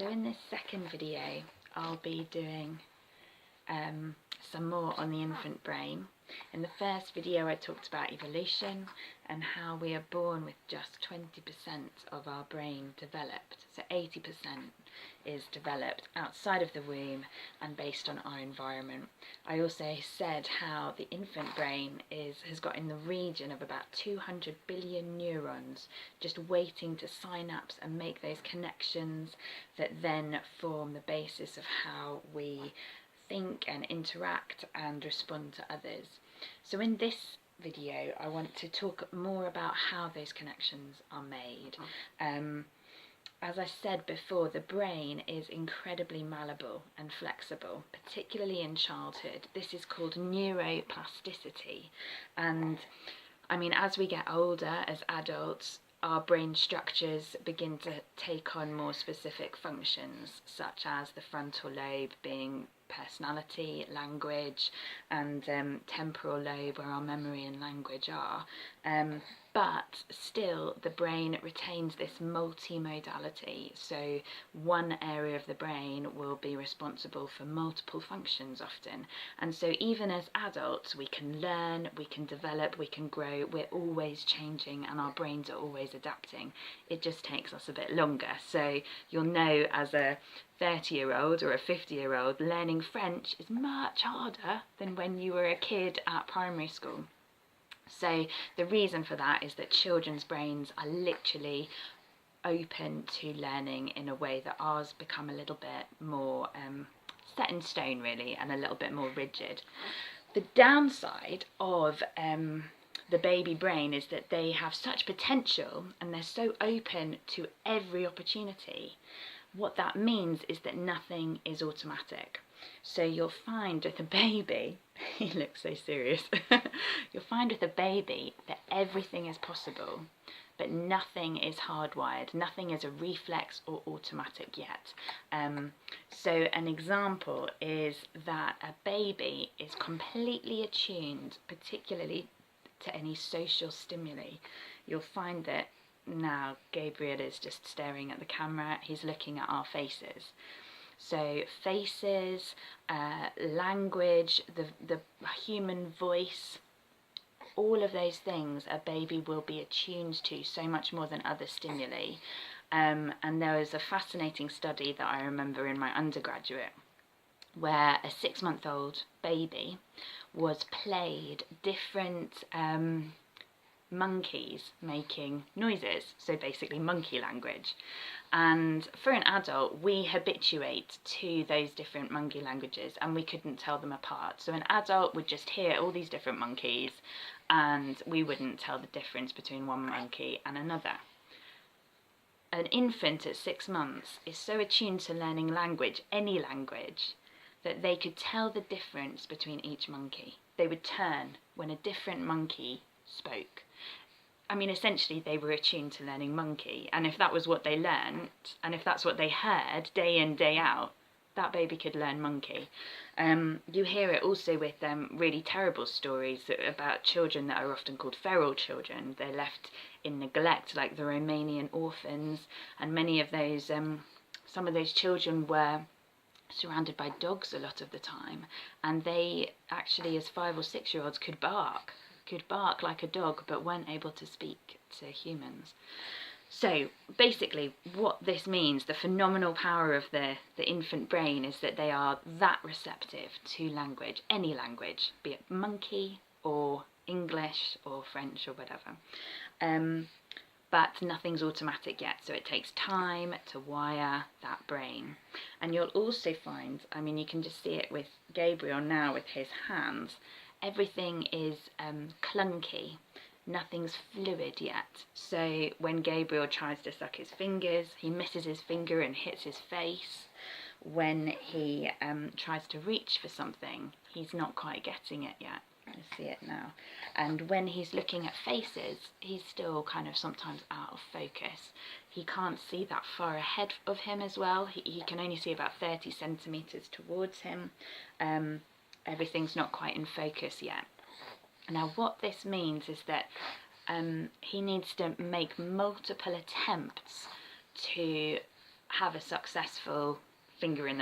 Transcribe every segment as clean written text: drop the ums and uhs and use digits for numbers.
So in this second video, I'll be doing some more on the infant brain. In the first video I talked about evolution and how we are born with just 20% of our brain developed. So 80% is developed outside of the womb and based on our environment. I also said how the infant brain has got in the region of about 200 billion neurons just waiting to synapse and make those connections that then form the basis of how we think and interact and respond to others. So in this video I want to talk more about how those connections are made. As I said before, the brain is incredibly malleable and flexible, particularly in childhood. This is called neuroplasticity, and I mean, as we get older, as adults, our brain structures begin to take on more specific functions, such as the frontal lobe being personality, language, and temporal lobe where our memory and language are. But still the brain retains this multimodality, so one area of the brain will be responsible for multiple functions often, and so even as adults we can learn, we can develop, we can grow, we're always changing and our brains are always adapting. It just takes us a bit longer. So you'll know as a 30-year-old or a 50-year-old, learning French is much harder than when you were a kid at primary school. So the reason for that is that children's brains are literally open to learning in a way that ours become a little bit more set in stone really, and a little bit more rigid. The downside of the baby brain is that they have such potential and they're so open to every opportunity. What that means is that nothing is automatic. So you'll find with a baby, he looks so serious, you'll find with a baby that everything is possible, but nothing is hardwired, nothing is a reflex or automatic yet. So an example is that a baby is completely attuned, particularly to any social stimuli. You'll find that now Gabriel is just staring at the camera, he's looking at our faces. So faces, language, the human voice, all of those things a baby will be attuned to so much more than other stimuli. And there was a fascinating study that I remember in my undergraduate where a 6-month-old baby was played different monkeys making noises, so basically monkey language. And for an adult, we habituate to those different monkey languages and we couldn't tell them apart. So an adult would just hear all these different monkeys and we wouldn't tell the difference between one monkey and another. An infant at 6 months is so attuned to learning language, any language, that they could tell the difference between each monkey. They would turn when a different monkey spoke. I mean, essentially they were attuned to learning monkey, and if that was what they learnt, and if that's what they heard day in, day out, that baby could learn monkey. You hear it also with really terrible stories about children that are often called feral children. They're left in neglect, like the Romanian orphans, and many of those, some of those children were surrounded by dogs a lot of the time, and they actually, as 5 or 6-year-olds, could bark like a dog, but weren't able to speak to humans. So basically what this means, the phenomenal power of the infant brain, is that they are that receptive to language, any language, be it monkey or English or French or whatever. But nothing's automatic yet, so it takes time to wire that brain. And you'll also find, I mean, you can just see it with Gabriel now with his hands, everything is clunky, nothing's fluid yet. So when Gabriel tries to suck his fingers, he misses his finger and hits his face. When he tries to reach for something, he's not quite getting it yet. You see it now. And when he's looking at faces, he's still kind of sometimes out of focus. He can't see that far ahead of him as well. He can only see about 30 centimetres towards him. Everything's not quite in focus yet. Now what this means is that he needs to make multiple attempts to have a successful finger in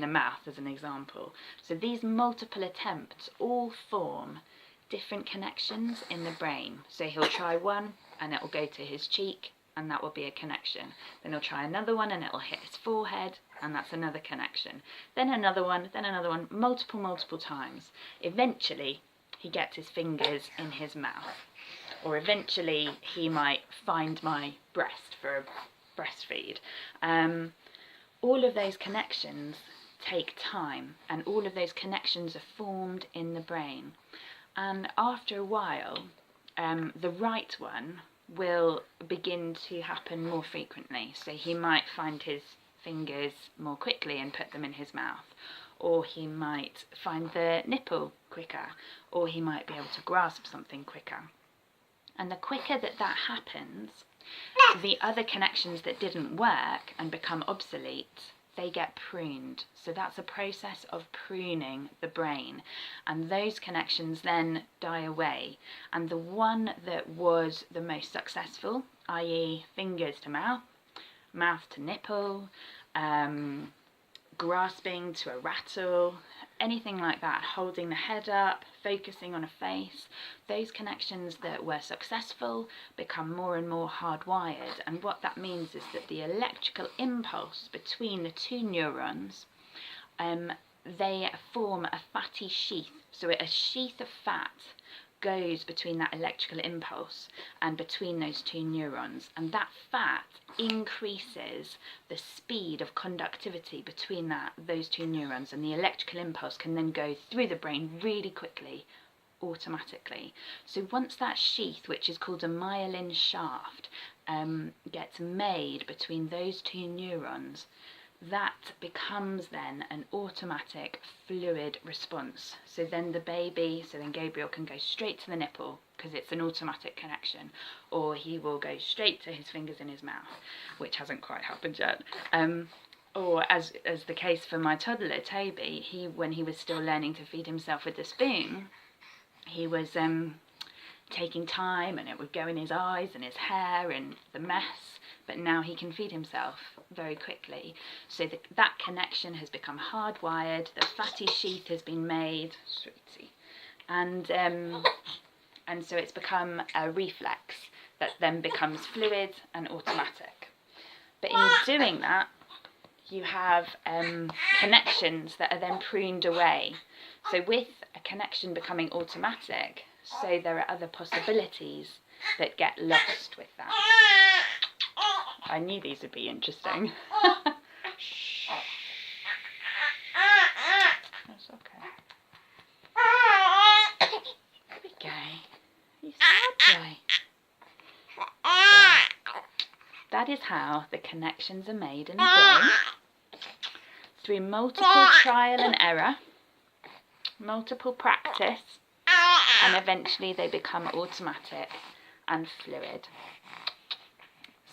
the mouth, as an example. So these multiple attempts all form different connections in the brain. So he'll try one and it will go to his cheek, and that will be a connection. Then he'll try another one and it will hit his forehead, and that's another connection. Then another one, multiple times. Eventually he gets his fingers in his mouth, or eventually he might find my breast for a breastfeed. All of those connections take time, and all of those connections are formed in the brain. And after a while, the right one will begin to happen more frequently. So he might find his fingers more quickly and put them in his mouth, or he might find the nipple quicker, or he might be able to grasp something quicker. And the quicker that happens, the other connections that didn't work and become obsolete, they get pruned. So that's a process of pruning the brain, and those connections then die away. And the one that was the most successful, i.e. fingers to mouth, mouth to nipple, grasping to a rattle, anything like that, holding the head up, focusing on a face, those connections that were successful become more and more hardwired. And what that means is that the electrical impulse between the two neurons, they form a fatty sheath. So a sheath of fat goes between that electrical impulse and between those two neurons, and that fat increases the speed of conductivity between those two neurons, and the electrical impulse can then go through the brain really quickly, automatically. So once that sheath, which is called a myelin shaft, gets made between those two neurons, that becomes then an automatic fluid response. So then Gabriel can go straight to the nipple because it's an automatic connection, or he will go straight to his fingers in his mouth, which hasn't quite happened yet. Or as the case for my toddler Toby, when he was still learning to feed himself with the spoon, he was taking time, and it would go in his eyes and his hair and the mess, but now he can feed himself very quickly. So that connection has become hardwired, the fatty sheath has been made, sweetie, and so it's become a reflex that then becomes fluid and automatic. But in doing that, you have connections that are then pruned away. So with a connection becoming automatic, so there are other possibilities that get lost with that. I knew these would be interesting. Shh. That's okay. There we go. You sad boy. So, that is how the connections are made in the brain, through multiple trial and error, multiple practice, and eventually they become automatic and fluid.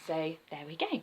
So there we go.